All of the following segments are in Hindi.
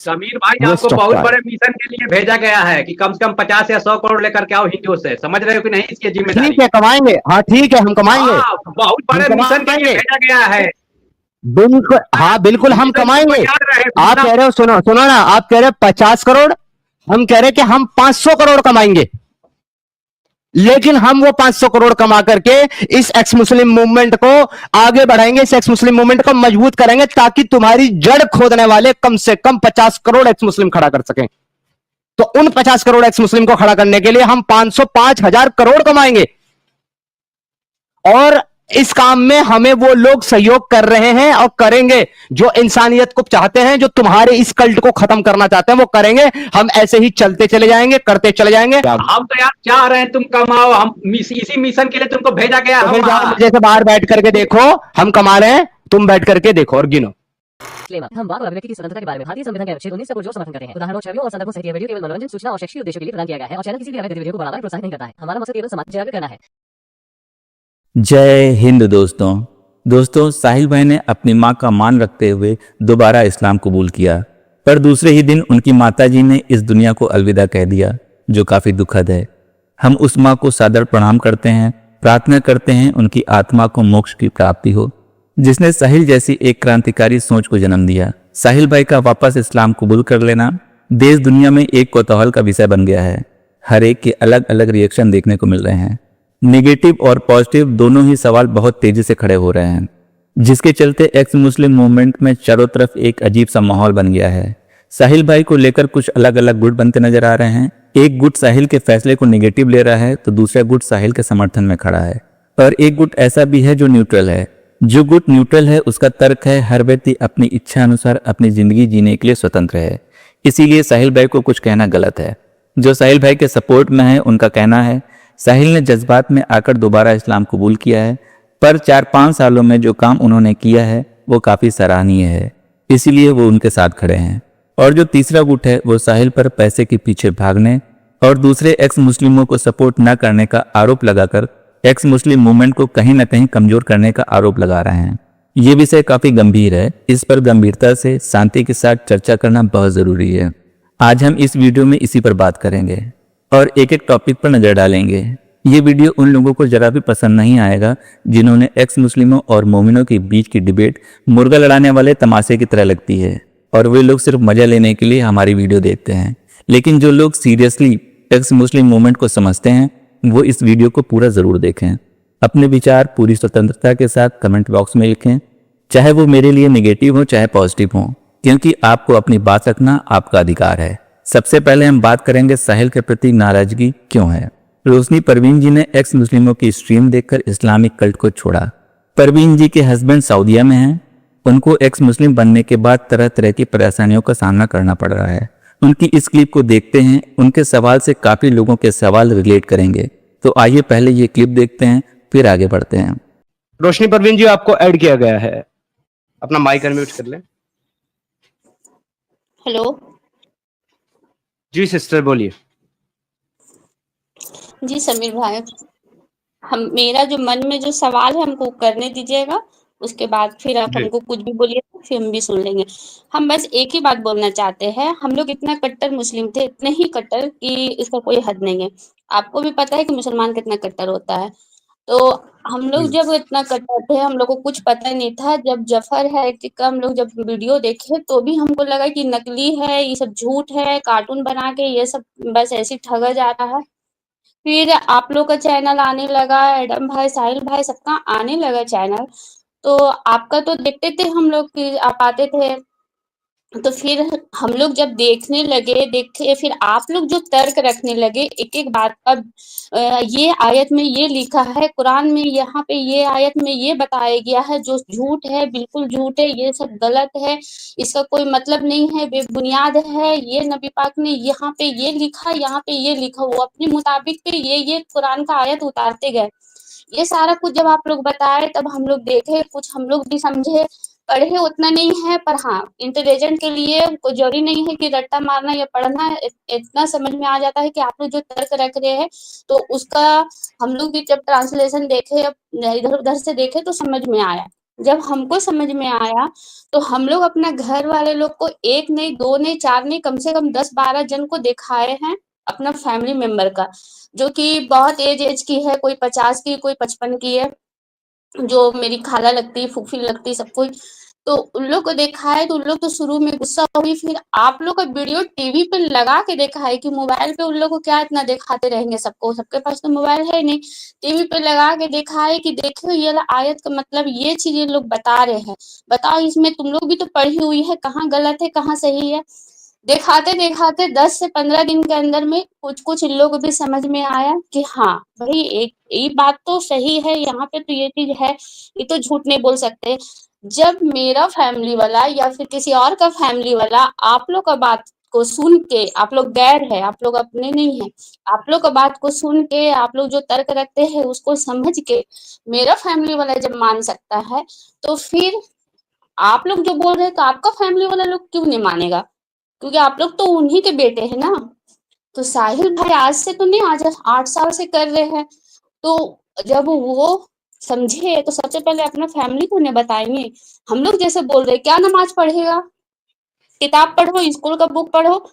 समीर भाई, वो आपको स्टॉक बहुत का बड़े मिशन के लिए भेजा गया है कि कम से कम 50 या 100 करोड़ लेकर के आओ हिंदुओं से। समझ रहे हो कि नहीं इसकी ठीक जिम्मेदारी? है, कमाएंगे। हाँ ठीक है, हम कमाएंगे। हाँ, बहुत हम बड़े मिशन के लिए कमाएंगे भेजा गया है। बिल्कुल। हाँ बिल्कुल, हम मिशन तुमको कमाएंगे। याद रहे, आप पूछना। कह रहे हो, सुनो सुनो ना, आप कह रहे हो 50 करोड़, हम कह रहे हैं कि हम 500 करोड़ कमाएंगे। लेकिन हम वो 500 करोड़ कमा करके इस एक्स मुस्लिम मूवमेंट को आगे बढ़ाएंगे, इस एक्स मुस्लिम मूवमेंट को मजबूत करेंगे, ताकि तुम्हारी जड़ खोदने वाले कम से कम 50 करोड़ एक्स मुस्लिम खड़ा कर सकें। तो उन 50 करोड़ एक्स मुस्लिम को खड़ा करने के लिए हम 5,000 करोड़ कमाएंगे। और इस काम में हमें वो लोग सहयोग कर रहे हैं और करेंगे जो इंसानियत को चाहते हैं, जो तुम्हारे इस कल्ट को खत्म करना चाहते हैं, वो करेंगे। हम ऐसे ही चलते चले जाएंगे, करते चले जाएंगे। हम तो यार चाह रहे हैं तुम कमाओ, हम इसी मिशन के लिए तुमको भेजा गया। तो हम फिर जाओ, जैसे बाहर बैठ करके देखो हम कमा रहे हैं, तुम बैठ करके देखो और गिनो। हम वाक और अभिव्यक्ति की स्वतंत्रता के बारे में भारतीय संविधान के अनुच्छेद 19 से पुरजोर समर्थन करते हैं। उदाहरणों, छवियों और संदर्भों सहित यह वीडियो केवल मनोरंजन, सूचना और शैक्षिक उद्देश्यों के लिए प्रदान किया गया है और चैनल किसी भी अवैध गतिविधियों को बढ़ावा या प्रोत्साहित नहीं करता है। हमारा मकसद केवल समाज जागरूक करना है। जय हिंद दोस्तों, साहिल भाई ने अपनी मां का मान रखते हुए दोबारा इस्लाम कबूल किया, पर दूसरे ही दिन उनकी माताजी ने इस दुनिया को अलविदा कह दिया, जो काफी दुखद है। हम उस मां को सादर प्रणाम करते हैं, प्रार्थना करते हैं उनकी आत्मा को मोक्ष की प्राप्ति हो, जिसने साहिल जैसी एक क्रांतिकारी सोच को जन्म दिया। साहिल भाई का वापस इस्लाम कबूल कर लेना देश दुनिया में एक कौतूहल का विषय बन गया है। हर एक के अलग अलग रिएक्शन देखने को मिल रहे हैं। नेगेटिव और पॉजिटिव दोनों ही सवाल बहुत तेजी से खड़े हो रहे हैं, जिसके चलते एक्स मुस्लिम मूवमेंट में चारों तरफ एक अजीब सा माहौल बन गया है। साहिल भाई को लेकर कुछ अलग अलग गुट बनते नजर आ रहे हैं। एक गुट साहिल के फैसले को नेगेटिव ले रहा है, तो दूसरा गुट साहिल के समर्थन में खड़ा है, और एक गुट ऐसा भी है जो न्यूट्रल है। जो गुट न्यूट्रल है उसका तर्क है हर व्यक्ति अपनी इच्छा अनुसार अपनी जिंदगी जीने के लिए स्वतंत्र है, इसीलिए साहिल भाई को कुछ कहना गलत है। जो साहिल भाई के सपोर्ट में है उनका कहना है साहिल ने जज्बात में आकर दोबारा इस्लाम कबूल किया है, पर 4-5 सालों में जो काम उन्होंने किया है वो काफी सराहनीय है, इसीलिए वो उनके साथ खड़े हैं। और जो तीसरा गुट है वो साहिल पर पैसे के पीछे भागने और दूसरे एक्स मुस्लिमों को सपोर्ट न करने का आरोप लगाकर एक्स मुस्लिम मूवमेंट को कहीं न कहीं कमजोर करने का आरोप लगा रहे हैं। ये विषय काफी गंभीर है, इस पर गंभीरता से शांति के साथ चर्चा करना बहुत जरूरी है। आज हम इस वीडियो में इसी पर बात करेंगे और एक एक टॉपिक पर नजर डालेंगे। ये वीडियो उन लोगों को जरा भी पसंद नहीं आएगा जिन्होंने एक्स मुस्लिमों और मोमिनों के बीच की डिबेट मुर्गा लड़ाने वाले तमाशे की तरह लगती है, और वे लोग सिर्फ मजा लेने के लिए हमारी वीडियो देखते हैं। लेकिन जो लोग सीरियसली एक्स मुस्लिम मूवमेंट को समझते हैं वो इस वीडियो को पूरा जरूर देखें। अपने विचार पूरी स्वतंत्रता के साथ कमेंट बॉक्स में लिखें, चाहे वो मेरे लिए नेगेटिव हो चाहे पॉजिटिव हो, क्योंकि आपको अपनी बात रखना आपका अधिकार है। सबसे पहले हम बात करेंगे साहिल के प्रति नाराजगी क्यों है। रोशनी परवीन जी ने एक्स मुस्लिमों की स्ट्रीम देखकर इस्लामिक कल्ट को छोड़ा। परवीन जी के हस्बैंड सऊदीया में हैं, उनको एक्स मुस्लिम बनने के बाद तरह तरह की परेशानियों का सामना करना पड़ रहा है। उनकी इस क्लिप को देखते हैं, उनके सवाल से काफी लोगों के सवाल रिलेट करेंगे। तो आइए पहले ये क्लिप देखते हैं, फिर आगे बढ़ते हैं। रोशनी परवीन जी, आपको ऐड किया गया है, अपना माइक अनम्यूट कर लें। हेलो जी सिस्टर बोलिए। जी समीर भाई, हम मेरा जो मन में जो सवाल है हमको करने दीजिएगा, उसके बाद फिर आप हमको कुछ भी बोलिए, फिर हम भी सुन लेंगे। हम बस एक ही बात बोलना चाहते हैं, हम लोग इतना कट्टर मुस्लिम थे, इतने ही कट्टर कि इसका कोई हद नहीं है। आपको भी पता है कि मुसलमान कितना कट्टर होता है। तो हम लोग जब इतना कट्टर थे, हम लोग को कुछ पता नहीं था। जब जफर है का हम लोग जब वीडियो देखे तो भी हमको लगा कि नकली है, ये सब झूठ है, कार्टून बना के ये सब बस ऐसे ठगा जा रहा है। फिर आप लोग का चैनल आने लगा, एडम भाई, साहिल भाई, सबका आने लगा चैनल। तो आपका तो देखते थे हम लोग कि आप आते थे, तो फिर हम लोग जब देखने लगे, देखे, फिर आप लोग जो तर्क रखने लगे एक एक बात का, ये आयत में ये लिखा है, कुरान में यहाँ पे ये आयत में ये बताया गया है, जो झूठ है, बिल्कुल झूठ है, ये सब गलत है, इसका कोई मतलब नहीं है, बेबुनियाद है, ये नबी पाक ने यहाँ पे ये लिखा, यहाँ पे ये लिखा, वो अपने मुताबिक पे ये कुरान का आयत उतारते गए। ये सारा कुछ जब आप लोग बताए तब हम लोग देखे, कुछ हम लोग भी समझे। पढ़े उतना नहीं है, पर हाँ इंटेलिजेंट के लिए कोई जरूरी नहीं है कि रट्टा मारना या पढ़ना, इतना समझ में आ जाता है कि आप लोग जो तर्क रख रहे हैं तो उसका हम लोग भी जब ट्रांसलेशन देखे, इधर उधर से देखे तो समझ में आया। जब हमको समझ में आया तो हम लोग अपना घर वाले लोग को 1 नहीं, 2 नहीं, 4 नहीं, कम से कम 10-12 जन को दिखाए हैं अपना फैमिली मेंबर का, जो कि बहुत एज की है, कोई 50 की, कोई 55 की है, जो मेरी खाला लगती है, फूफी लगती है, सब कोई। तो उन लोग को देखा है तो उन लोग तो शुरू में गुस्सा हुई, फिर आप लोग का वीडियो टीवी पे लगा के देखा है कि मोबाइल पे उन लोग को क्या इतना दिखाते रहेंगे सबको, सबके पास तो मोबाइल है नहीं। टीवी पे लगा के देखा है कि देखो ये आयत का मतलब ये चीज़ ये लोग बता रहे हैं। बताओ इसमें तुम लोग भी तो पढ़ी हुई है, कहाँ गलत है, कहाँ सही है। दिखाते-दिखाते 10 से 15 दिन के अंदर में कुछ-कुछ इन लोगों को भी समझ में आया कि हाँ, भई एक ये बात तो सही है, यहाँ पे तो ये चीज़ है, ये तो झूठ नहीं बोल सकते। जब मेरा फैमिली वाला या फिर किसी और का फैमिली वाला आप लोग का बात को सुन के, आप लोग गैर है, आप लोग अपने नहीं हैं, आप लोग का बात को सुन के, आप लोग जो तर्क रखते हैं उसको समझ के मेरा फैमिली वाला जब मान सकता है, तो फिर आप लोग जो बोल रहे हैं तो आपका फैमिली वाला लोग क्यों नहीं मानेगा? क्योंकि आप लोग तो उन्हीं के बेटे हैं ना। तो साहिल भाई आज से तो नहीं, आज 8 साल से कर रहे हैं। तो जब वो समझे तो सबसे पहले अपना फैमिली को उन्हें बताएँगे। हम लोग जैसे बोल रहे हैं, क्या नमाज़ पढ़ेगा? किताब पढ़ो, स्कूल का बुक पढ़ो।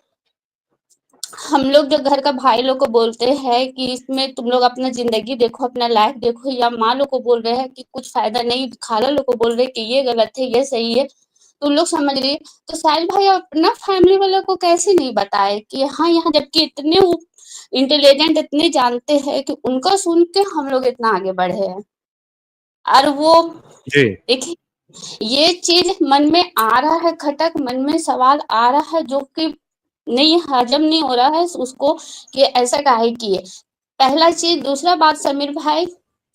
हम लोग जो घर का भाई लोग को बोलते हैं कि इसमें तुम लोग अपना ज़िंदगी देखो, अपना लाइफ देखो, या माँ लोग को बोल रहे हैं कि कुछ फ़ायदा नहीं, खाला लोग को बोल रहे हैं कि ये गलत है, ये सही है। तो लोग समझ रही है। तो साहिल भाई अपना फैमिली वालों को कैसे नहीं बताए कि हाँ, यहाँ जबकि इतने वो इंटेलिजेंट, इतने जानते हैं कि उनका सुन के हम लोग इतना आगे बढ़े हैं। और वो जी। देखिए, ये चीज़ मन में आ रहा है खटक, मन में सवाल आ रहा है जो कि नहीं हजम नहीं हो रहा है उसको कि ऐसा काहे किए। पहला चीज़, दूसरा बात समीर भाई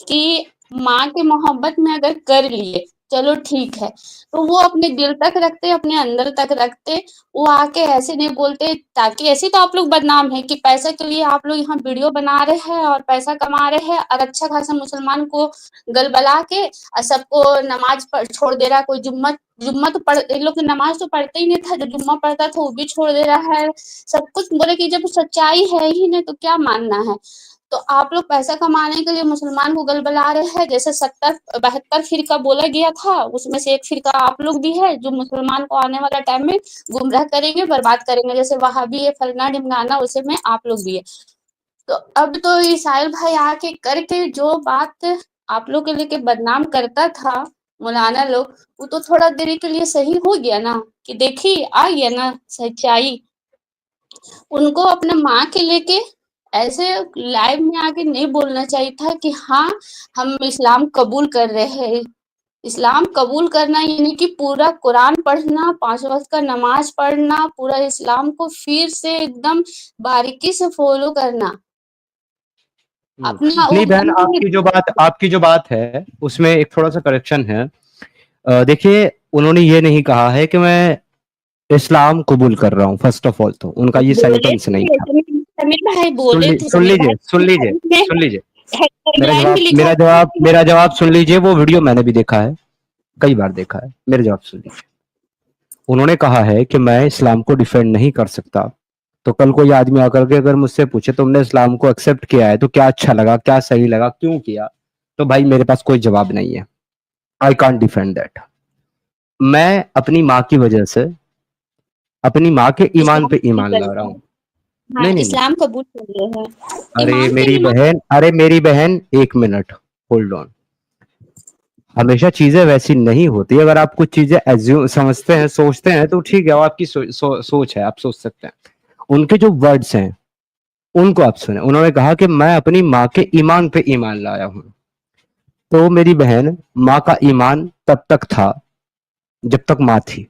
कि माँ की मोहब्बत में अगर कर लिए, चलो ठीक है, तो वो अपने दिल तक रखते, अपने अंदर तक रखते, वो आके ऐसे नहीं बोलते, ताकि ऐसे तो आप लोग बदनाम हैं कि पैसे के लिए आप लोग यहाँ वीडियो बना रहे हैं और पैसा कमा रहे हैं और अच्छा खासा मुसलमान को गलबला के और सबको नमाज़ छोड़ दे रहा है। कोई जुम्मा तो पढ़, इन लोग नमाज़ तो पढ़ते ही नहीं था, जो जुम्मा पढ़ता था वो भी छोड़ दे रहा है। सब कुछ बोले कि जब सच्चाई है ही नहीं तो क्या मानना है। तो आप लोग पैसा कमाने के लिए मुसलमान को गलबला रहे हैं। जैसे 70-72 फ़िरका बोला गया था, उसमें से एक फ़िरका आप लोग भी है, जो मुसलमान को आने वाला टाइम में गुमराह करेंगे, बर्बाद करेंगे। जैसे वहाबी है, फलाना-ढिमकाना, उसमें आप लोग भी है। तो अब तो ये साहिल भाई आके करके जो बात आप लोग के लेके बदनाम करता था मौलाना लोग, वो तो थोड़ा देरी के लिए सही हो गया ना, कि देखिए आ गया ना सच्चाई। उनको अपने माँ के लेके ऐसे लाइव में आके नहीं बोलना चाहिए था कि हाँ, हम इस्लाम कबूल कर रहे हैं। इस्लाम कबूल करना यानी कि पूरा कुरान पढ़ना, 5 वक़्त का नमाज़ पढ़ना, पूरा इस्लाम को फिर से एकदम बारीकी से फ़ॉलो करना। अपना वो नहीं बहन, आपकी जो बात है उसमें एक थोड़ा-सा करेक्शन है। देखिए, उन्होंने ये नहीं कहा है कि मैं इस्लाम कबूल कर रहा हूँ, फर्स्ट ऑफ ऑल तो उनका ये बोले सेंटेंस नहीं थे था। समीर भाई बोले थे, सुन समीर लीजिए, सुन लीजिए, भाई सुन लीजिए। मेरा हेडलाइन जवाब में लिखा मेरा था जवाब मेरा जवाब सुन लीजिए, वो वीडियो मैंने भी देखा है, कई बार देखा है। मेरा जवाब सुन लीजिए। उन्होंने कहा है कि मैं इस्लाम को डिफेंड नहीं कर सकता। तो कल कोई आदमी आकर के अगर मुझसे पूछे तुमने इस्लाम को एक्सेप्ट किया है तो क्या अच्छा लगा, क्या सही लगा, क्यों किया? तो भाई मेरे पास कोई जवाब नहीं है। I can't defend that. मैं अपनी माँ की वजह से अपनी माँ के ईमान इस्लाम पे कबूल ईमान कर ला रहा रहे हैं। हूँ। हाँ, नहीं, नहीं, नहीं। इस्लाम कबूल कर रहे हैं। ईमान पे ईमान अरे मेरी बहन 1 मिनट होल्ड ऑन। हमेशा चीजें वैसी नहीं होती। अगर आप कुछ चीजें एज्यूम समझते हैं, सोचते हैं तो ठीक है, वो आपकी सोच है, आप सोच सकते हैं। उनके जो वर्ड्स हैं उनको आप सुने। उन्होंने कहा कि मैं अपनी माँ के ईमान पे ईमान लाया हूँ। तो मेरी बहन, माँ का ईमान तब तक था जब तक माँ थी।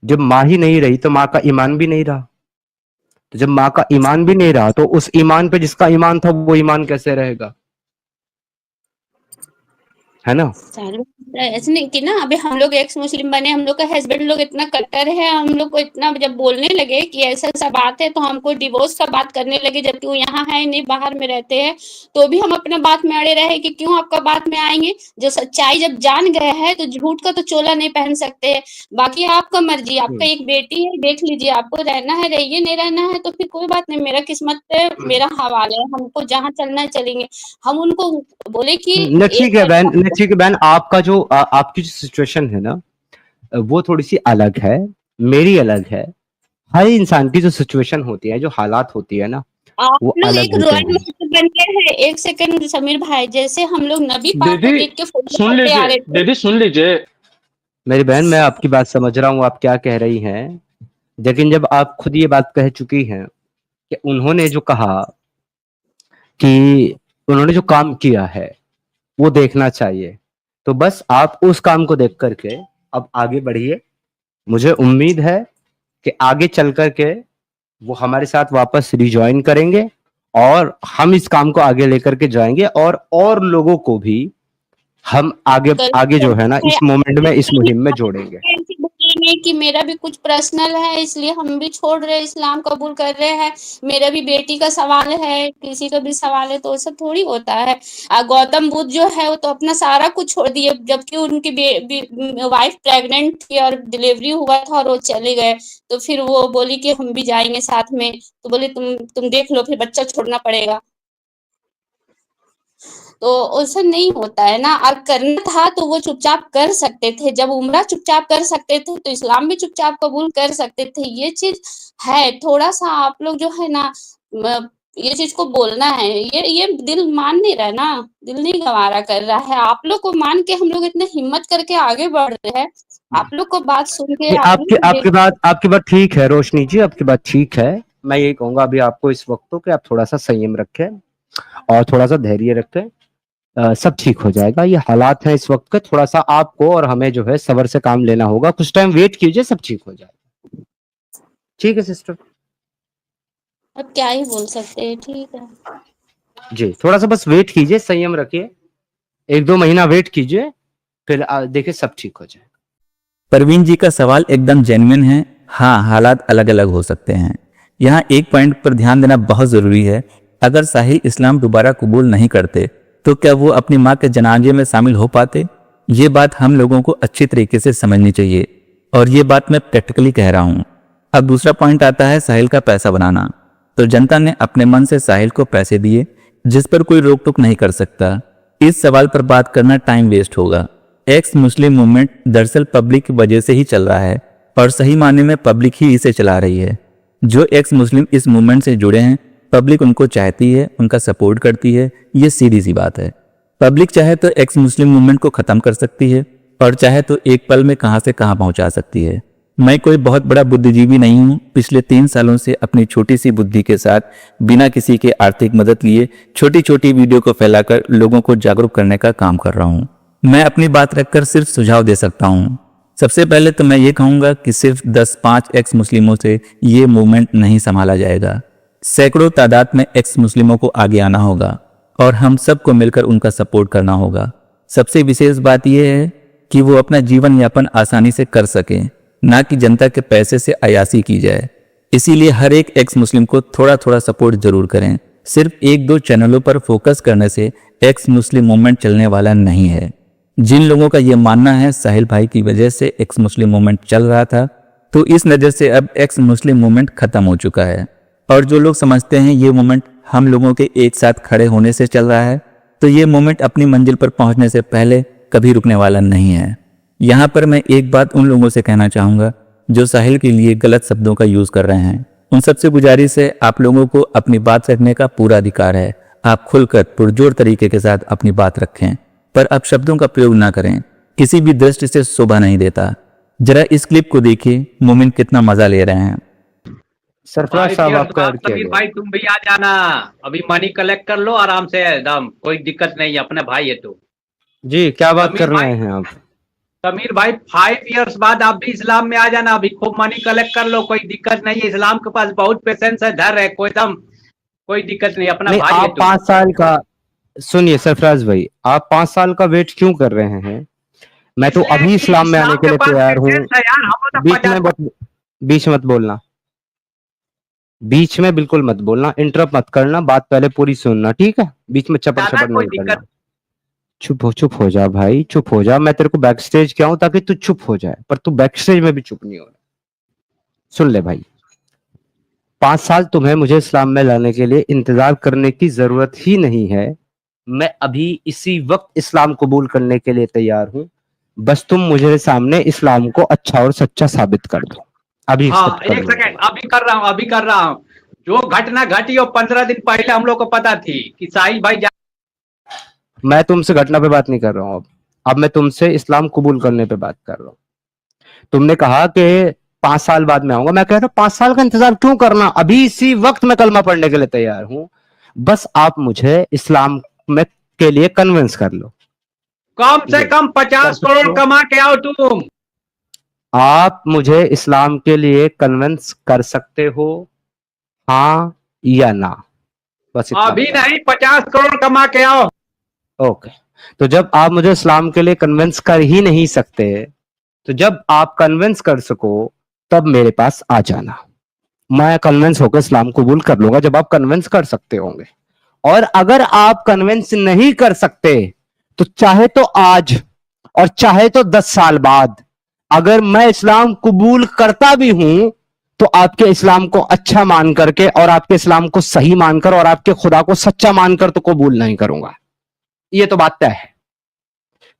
जब माँ ही नहीं रही तो माँ का ईमान भी नहीं रहा। तो जब माँ का ईमान भी नहीं रहा तो उस ईमान पे जिसका ईमान था वो ईमान कैसे रहेगा? है ना? ऐसे नहीं कि ना अभी हम लोग एक्स मुस्लिम बने, हम लोग का हस्बैंड लोग इतना कट्टर है, हम लोग को इतना जब बोलने लगे कि ऐसा ऐसा बात है तो हमको डिवोर्स का बात करने लगे, जबकि वो यहाँ है नहीं, बाहर में रहते हैं, तो भी हम अपने बात में अड़े रहे कि क्यों आपका बात में आएंगे। जो सच्चाई जब जान गए हैं तो झूठ का तो चोला नहीं पहन सकते। बाकी आपका मर्जी, आपका एक बेटी है, देख लीजिए, आपको रहना है रहिए, नहीं रहना है तो फिर कोई बात नहीं, मेरा किस्मत पे मेरा हवाले है, हमको जहाँ चलना है चलेंगे। हम उनको बोले कि न ठीक है बहन, न ठीक है बहन, आपका जो जो आपकी जो सिचुएशन है ना, वो थोड़ी सी अलग है, मेरी अलग है। हर इंसान की जो सिचुएशन होती है, जो हालात होती है ना, आप वो लोग अलग एक होते रॉयल हैं। मास्टर बन गए हैं। एक सेकंड समीर भाई, जैसे हम लोग नबी पाक को दीदी देख के फॉलो सुन करते आ लीजिए, रहे थे। दीदी सुन लीजिए। मेरी बहन, मैं आपकी बात समझ रहा हूँ, आप क्या कह रही हैं, लेकिन जब आप खुद ये बात कह चुकी हैं कि उन्होंने जो कहा कि उन्होंने जो काम किया है वो देखना चाहिए, तो बस आप उस काम को देख करके अब आगे बढ़िए। मुझे उम्मीद है कि आगे चल करके वो हमारे साथ वापस रिजॉइन करेंगे और हम इस काम को आगे लेकर के जाएंगे, और लोगों को भी हम आगे जो है ना, इस मोमेंट में, इस मुहिम में जोड़ेंगे। बोलेंगे कि मेरा भी कुछ पर्सनल है, इसलिए हम भी छोड़ रहे हैं, इस्लाम कबूल कर रहे हैं, मेरा भी बेटी का सवाल है, किसी का भी सवाल है, तो वो सब थोड़ी होता है। गौतम बुद्ध जो है वो तो अपना सारा कुछ छोड़ दिए, जबकि उनकी वाइफ प्रेग्नेंट थी और डिलीवरी हुआ था और वो चले गए, तो फिर वो बोली कि हम भी जाएंगे साथ में, तो बोले तुम देख लो, फिर बच्चा छोड़ना पड़ेगा। तो ऐसा नहीं होता है ना। और करना था तो वो चुपचाप कर सकते थे, जब उम्रा चुपचाप कर सकते थे तो इस्लाम भी चुपचाप कबूल कर सकते थे। ये चीज है, थोड़ा सा आप लोग जो है ना, ये चीज को बोलना है। ये दिल मान नहीं रहा ना, दिल नहीं गवारा कर रहा है। आप लोग को मान के हम लोग इतने हिम्मत करके आगे बढ़ रहे हैं, आप लोग को बात सुन के आपकी बात ठीक है रोशनी जी, आपकी बात ठीक है। मैं यही कहूंगा अभी आपको इस वक्त तो कि आप थोड़ा सा संयम रखें और थोड़ा सा धैर्य रखें, सब ठीक हो जाएगा। ये हालात है इस वक्त के, थोड़ा सा आपको और हमें जो है सब्र से काम लेना होगा, कुछ टाइम वेट कीजिए, सब ठीक हो जाएगा। ठीक है सिस्टर, अब क्या ही बोल सकते हैं। ठीक है जी, थोड़ा सा बस वेट कीजिए, संयम रखिए, 1-2 महीना वेट कीजिए, फिर देखिए सब ठीक हो जाएगा। परवीन जी का सवाल एकदम जेन्युइन है। हाँ, हालात अलग अलग हो सकते हैं। यहाँ एक पॉइंट पर ध्यान देना बहुत ज़रूरी है। अगर साहिल इस्लाम दोबारा कबूल नहीं करते तो क्या वो अपनी माँ के जनाजे में शामिल हो पाते? ये बात हम लोगों को अच्छी तरीके से समझनी चाहिए, और ये बात मैं प्रैक्टिकली कह रहा हूँ। अब दूसरा पॉइंट आता है साहिल का पैसा बनाना। तो जनता ने अपने मन से साहिल को पैसे दिए, जिस पर कोई रोक टोक नहीं कर सकता। इस सवाल पर बात करना टाइम वेस्ट होगा। एक्स मुस्लिम मूवमेंट दरअसल पब्लिक की वजह से ही चल रहा है, और सही मायने में पब्लिक ही इसे चला रही है। जो एक्स मुस्लिम इस मूवमेंट से जुड़े हैं, पब्लिक उनको चाहती है, उनका सपोर्ट करती है। ये सीधी सी बात है। पब्लिक चाहे तो एक्स मुस्लिम मूवमेंट को खत्म कर सकती है, और चाहे तो एक पल में कहां से कहां पहुंचा सकती है। मैं कोई बहुत बड़ा बुद्धिजीवी नहीं हूं। पिछले 3 सालों से अपनी छोटी सी बुद्धि के साथ, बिना किसी के आर्थिक मदद लिए, छोटी छोटी वीडियो को फैलाकर लोगों को जागरूक करने का काम कर रहा हूं। मैं अपनी बात रखकर सिर्फ सुझाव दे सकता हूं। सबसे पहले तो मैं ये कहूंगा कि सिर्फ 10-5 एक्स मुस्लिमों से ये मूवमेंट नहीं संभाला जाएगा। सैकड़ों तादाद में एक्स मुस्लिमों को आगे आना होगा, और हम सबको मिलकर उनका सपोर्ट करना होगा। सबसे विशेष बात यह है कि वो अपना जीवन यापन आसानी से कर सकें, ना कि जनता के पैसे से अयासी की जाए। इसीलिए हर एक एक्स मुस्लिम को थोड़ा थोड़ा सपोर्ट जरूर करें। सिर्फ 1-2 चैनलों पर फोकस करने से एक्स मुस्लिम मूवमेंट चलने वाला नहीं है। जिन लोगों का यह मानना है साहिल भाई की वजह से एक्स मुस्लिम मूवमेंट चल रहा था, तो इस नज़र से अब एक्स मुस्लिम मूवमेंट खत्म हो चुका है। और जो लोग समझते हैं ये मूवमेंट हम लोगों के एक साथ खड़े होने से चल रहा है, तो ये मूवमेंट अपनी मंजिल पर पहुंचने से पहले कभी रुकने वाला नहीं है। यहाँ पर मैं एक बात उन लोगों से कहना चाहूँगा जो साहिल के लिए गलत शब्दों का यूज़ कर रहे हैं। उन सबसे गुजारिश है, आप लोगों को अपनी बात रखने का पूरा अधिकार है। आप खुलकर पुरजोर तरीके के साथ अपनी बात रखें, पर अब शब्दों का प्रयोग ना करें। किसी भी दृष्टि से शोभा नहीं देता। जरा इस क्लिप को देखिए, मोमिन कितना मजा ले रहे हैं। सरफराज साहब, आपका ऐड किया समीर गया। भाई तुम भी आ जाना, अभी मनी कलेक्ट कर लो आराम से, एकदम कोई दिक्कत नहीं है, अपने भाई है तू। जी, क्या बात समीर कर रहे भाई- हैं आप? समीर भाई 5 इयर्स बाद आप भी इस्लाम में आ जाना, अभी खूब मनी कलेक्ट कर लो, कोई दिक्कत नहीं है। इस्लाम के पास बहुत पेशेंस है, धैर्य है, कोई दिक्कत नहीं, अपना नहीं, भाई है आप तू। 5 साल का, सुनिए सरफराज भाई, आप 5 साल का वेट क्यों कर रहे हैं? मैं तो अभी इस्लाम में आने के लिए तैयार हूँ। बीच मत बोलना, बीच में बिल्कुल मत बोलना, इंटरप्ट मत करना, बात पहले पूरी सुनना, ठीक है? बीच में चपड़ चपड़ नहीं करना। चुप हो जा भाई, चुप हो जा। मैं तेरे को बैक स्टेज क्या हूं ताकि तू चुप हो जाए, पर तू बैक स्टेज में भी चुप नहीं हो रहा। सुन ले भाई, 5 साल तुम्हें मुझे इस्लाम में लाने के लिए इंतजार करने की जरूरत ही नहीं है। मैं अभी इसी वक्त इस्लाम कबूल करने के लिए तैयार हूं। बस तुम मुझे सामने इस्लाम को अच्छा और सच्चा साबित कर दो। अभी हाँ accept कर एक लो। सेकंड, अभी कर रहा हूँ। जो घटना घटी वो 15 दिन पहले हम लोग को पता थी कि साहिल भाई मैं तुमसे घटना पे बात नहीं कर रहा हूँ। अब मैं तुमसे इस्लाम कबूल करने पे बात कर रहा हूँ। तुमने कहा कि 5 साल बाद में आऊंगा। मैं कह रहा हूँ 5 साल का इंतजार क्यों करना, अभी इसी वक्त मैं कलमा पढ़ने के लिए तैयार हूं। बस आप मुझे इस्लाम में के लिए कन्विंस कर लो। कम से कम 50 करोड़ कमा के आओ तुम। आप मुझे इस्लाम के लिए कन्विंस कर सकते हो, हाँ या ना? बस इतना अभी बताओ। नहीं, 50 करोड़ कमा के आओ। ओके, तो जब आप मुझे इस्लाम के लिए कन्विंस कर ही नहीं सकते, तो जब आप कन्विंस कर सको तब मेरे पास आ जाना। मैं कन्विंस होकर इस्लाम कबूल कर लूंगा जब आप कन्विंस कर सकते होंगे। और अगर आप कन्विंस नहीं कर सकते तो चाहे तो आज और चाहे तो 10 साल बाद, अगर मैं इस्लाम कबूल करता भी हूं तो आपके इस्लाम को अच्छा मान करके और आपके इस्लाम को सही मानकर और आपके खुदा को सच्चा मानकर तो कबूल नहीं करूंगा। ये तो बात तय है।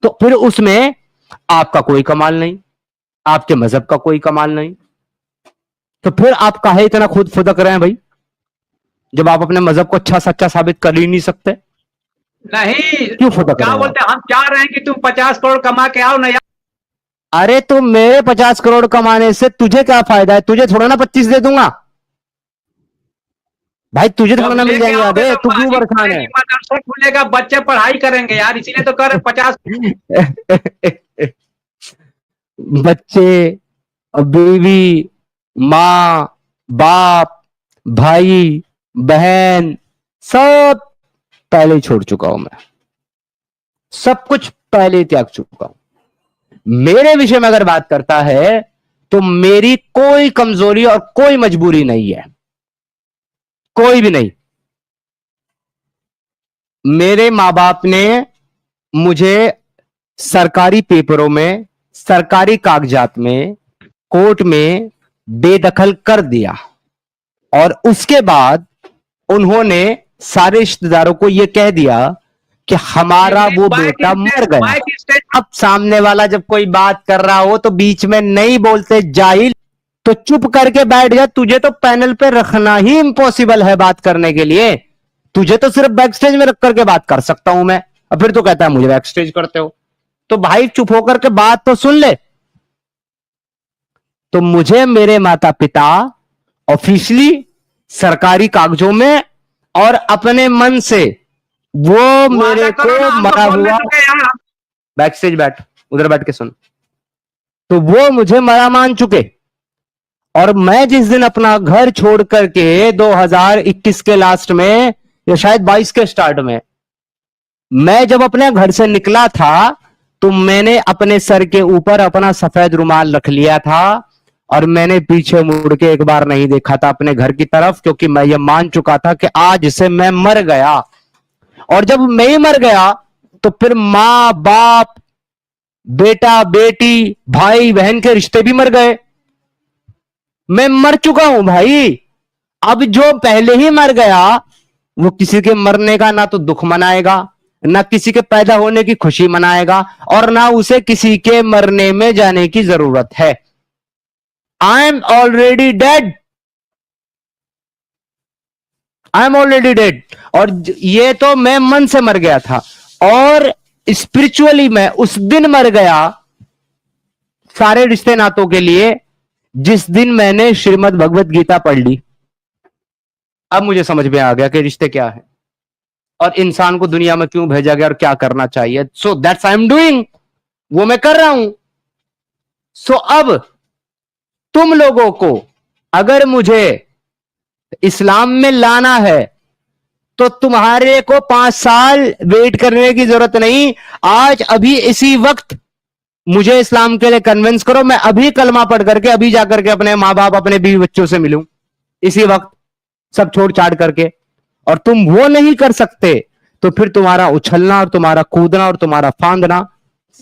तो फिर उसमें आपका कोई कमाल नहीं, आपके मजहब का कोई कमाल नहीं। तो फिर आप काहे इतना खुद फुदक रहे हैं भाई, जब आप अपने मजहब को अच्छा सच्चा साबित कर ही नहीं सकते? नहीं, क्यों फुदक क्या रहे हैं बोलते हैं, हम चाह रहे हैं कि तुम 50 करोड़ कमा के आओ ना यार। अरे तो मेरे 50 करोड़ कमाने से तुझे क्या फायदा है? तुझे थोड़ा ना 25 दे दूंगा भाई, तुझे थोड़ा जब ना मिल लेके जाएंगे। आओगे अबे तो तू क्यों परेशान है? मदरसा खुलेगा, बच्चे पढ़ाई करेंगे यार, इसीलिए तो कर 50। बच्चे, बीवी, माँ, बाप, भाई, बहन, सब पहले ही छोड़ चुका हूं मैं। सब कुछ पहले ही त्याग चुका हूं। मेरे विषय में अगर बात करता है तो मेरी कोई कमजोरी और कोई मजबूरी नहीं है, कोई भी नहीं। मेरे मां बाप ने मुझे सरकारी पेपरों में, सरकारी कागजात में, कोर्ट में बेदखल कर दिया और उसके बाद उन्होंने सारे रिश्तेदारों को यह कह दिया कि हमारा वो बेटा मर गया। अब सामने वाला जब कोई बात कर रहा हो तो बीच में नहीं बोलते जाहिल, तो चुप करके बैठ जा। तुझे तो पैनल पे रखना ही इम्पॉसिबल है बात करने के लिए, तुझे तो सिर्फ बैक स्टेज में रख करके बात कर सकता हूं मैं। और फिर तो कहता है मुझे बैक स्टेज करते हो। तो भाई चुप होकर के बात तो सुन ले। तो मुझे मेरे माता पिता ऑफिशियली सरकारी कागजों में और अपने मन से वो मेरे को मरा हुआ, बैक स्टेज बैठ, उधर बैठ के सुन, तो वो मुझे मरा मान चुके। और मैं जिस दिन अपना घर छोड़ करके 2021 के लास्ट में या शायद 22 के स्टार्ट में मैं जब अपने घर से निकला था तो मैंने अपने सर के ऊपर अपना सफेद रुमाल रख लिया था और मैंने पीछे मुड़ के एक बार नहीं देखा था अपने घर की तरफ, क्योंकि मैं ये मान चुका था कि आज से मैं मर गया। और जब मैं ही मर गया तो फिर मां बाप, बेटा बेटी, भाई बहन के रिश्ते भी मर गए। मैं मर चुका हूं भाई। अब जो पहले ही मर गया वो किसी के मरने का ना तो दुख मनाएगा, ना किसी के पैदा होने की खुशी मनाएगा, और ना उसे किसी के मरने में जाने की जरूरत है। I am already dead, I am already dead. और ये तो मैं मन से मर गया था, और स्पिरिचुअली मैं उस दिन मर गया सारे रिश्ते नातों के लिए जिस दिन मैंने श्रीमद् भगवत गीता पढ़ ली। अब मुझे समझ में आ गया कि रिश्ते क्या है और इंसान को दुनिया में क्यों भेजा गया और क्या करना चाहिए। So that's I am doing, वो मैं कर रहा हूं। सो अब तुम लोगों को अगर मुझे इस्लाम में लाना है तो तुम्हारे को 5 साल वेट करने की जरूरत नहीं। आज अभी इसी वक्त मुझे इस्लाम के लिए कन्विंस करो। मैं अभी कलमा पढ़ करके अभी जाकर के अपने मां बाप, अपने बीवी बच्चों से मिलूं इसी वक्त, सब छोड़ छाड़ करके। और तुम वो नहीं कर सकते तो फिर तुम्हारा उछलना और तुम्हारा कूदना और तुम्हारा फांदना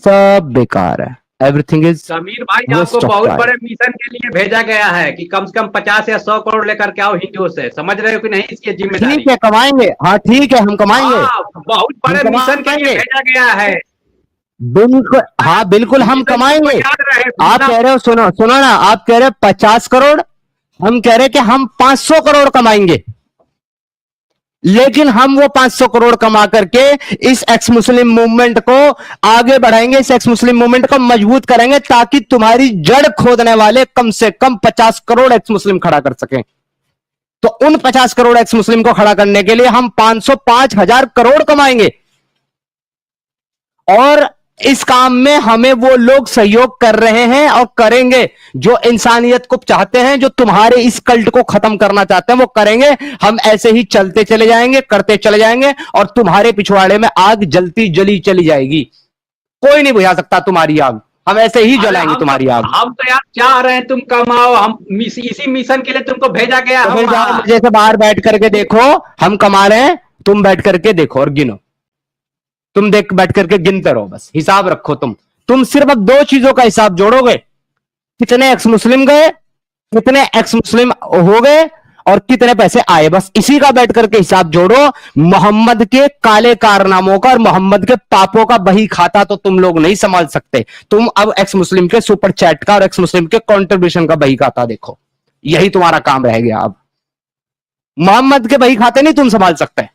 सब बेकार है। एवरीथिंग इज समीर भाई, आपको बहुत बड़े मिशन के लिए भेजा गया है कि कम से कम 50 या 100 करोड़ लेकर के आओ हिंदुओं से। समझ रहे हो कि नहीं इसकी जिम्मेदारी? ठीक है, कमाएंगे। हाँ ठीक है, हम कमाएंगे। बहुत बड़े मिशन के लिए भेजा गया है। बिल्कुल, हाँ बिल्कुल हम कमाएंगे। याद रहे, आप कह रहे हो, सुनो सुनो ना, आप कह रहे हो 50 करोड़, हम कह रहे हैं कि हम 500 करोड़ कमाएंगे, लेकिन हम वो 500 करोड़ कमा करके इस एक्स मुस्लिम मूवमेंट को आगे बढ़ाएंगे, इस एक्स मुस्लिम मूवमेंट को मजबूत करेंगे, ताकि तुम्हारी जड़ खोदने वाले कम से कम 50 करोड़ एक्स मुस्लिम खड़ा कर सकें। तो उन 50 करोड़ एक्स मुस्लिम को खड़ा करने के लिए हम 5,000 करोड़ कमाएंगे, और इस काम में हमें वो लोग सहयोग कर रहे हैं और करेंगे जो इंसानियत को चाहते हैं, जो तुम्हारे इस कल्ट को खत्म करना चाहते हैं, वो करेंगे। हम ऐसे ही चलते चले जाएंगे, करते चले जाएंगे, और तुम्हारे पिछवाड़े में आग जलती जली चली जाएगी। कोई नहीं बुझा सकता तुम्हारी आग, हम ऐसे ही जलाएंगे तुम्हारी आग। हम तो यार चाह रहे हैं तुम कमाओ, हम इसी मिशन के लिए तुमको भेजा गया। तो फिर जाओ मुझे से बाहर बैठ करके देखो, हम कमा रहे हैं, तुम बैठ करके देखो और गिनो। तुम देख बैठ करके गिनते रहो, बस हिसाब रखो। तुम सिर्फ अब 2 चीजों का हिसाब जोड़ोगे, कितने एक्स मुस्लिम गए, कितने एक्स मुस्लिम हो गए, और कितने पैसे आए, बस इसी का बैठ करके हिसाब जोड़ो। मोहम्मद के काले कारनामों का और मोहम्मद के पापों का बही खाता तो तुम लोग नहीं संभाल सकते। तुम अब एक्स मुस्लिम के सुपर चैट का और एक्स मुस्लिम के कंट्रीब्यूशन का बही खाता देखो, यही तुम्हारा काम रह गया। अब मोहम्मद के बही खाते नहीं तुम संभाल सकते,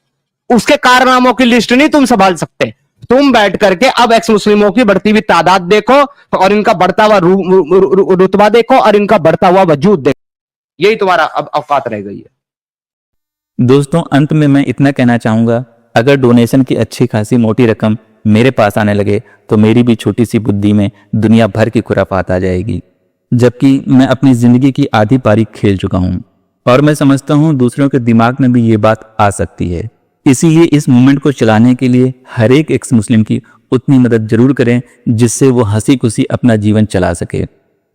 उसके कारनामों की लिस्ट नहीं तुम संभाल सकते। तुम बैठ करके अब एक्स मुस्लिमों की बढ़ती हुई तादाद देखो, और इनका बढ़ता हुआ रुतबा देखो, और इनका बढ़ता हुआ वजूद देखो, यही तुम्हारा अब औकात रह गई है। दोस्तों, अंत में मैं इतना कहना चाहूंगा, अगर डोनेशन की अच्छी खासी मोटी रकम मेरे पास आने लगे तो मेरी भी छोटी सी बुद्धि में दुनिया भर की खुराफात आ जाएगी, जबकि मैं अपनी जिंदगी की आधी पारी खेल चुका हूं, और मैं समझता हूं दूसरों के दिमाग में भी ये बात आ सकती है। इसीलिए इस मूवमेंट को चलाने के लिए हर एक एक्स मुस्लिम की उतनी मदद जरूर करें जिससे वो हंसी खुशी अपना जीवन चला सके,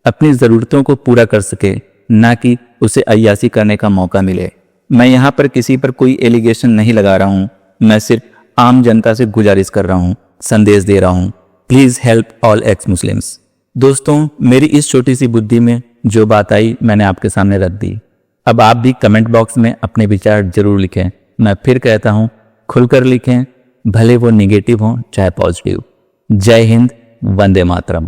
अपनी ज़रूरतों को पूरा कर सके, ना कि उसे अय्यासी करने का मौका मिले। मैं यहाँ पर किसी पर कोई एलिगेशन नहीं लगा रहा हूँ, मैं सिर्फ आम जनता से गुजारिश कर रहा हूँ, संदेश दे रहा हूँ, please help all x Muslims. दोस्तों, मेरी इस छोटी सी बुद्धि में जो बात आई मैंने आपके सामने रख दी। अब आप भी कमेंट बॉक्स में अपने विचार जरूर लिखें। मैं फिर कहता हूं, खुलकर लिखें, भले वो निगेटिव हो चाहे पॉजिटिव। जय हिंद, वंदे मातरम।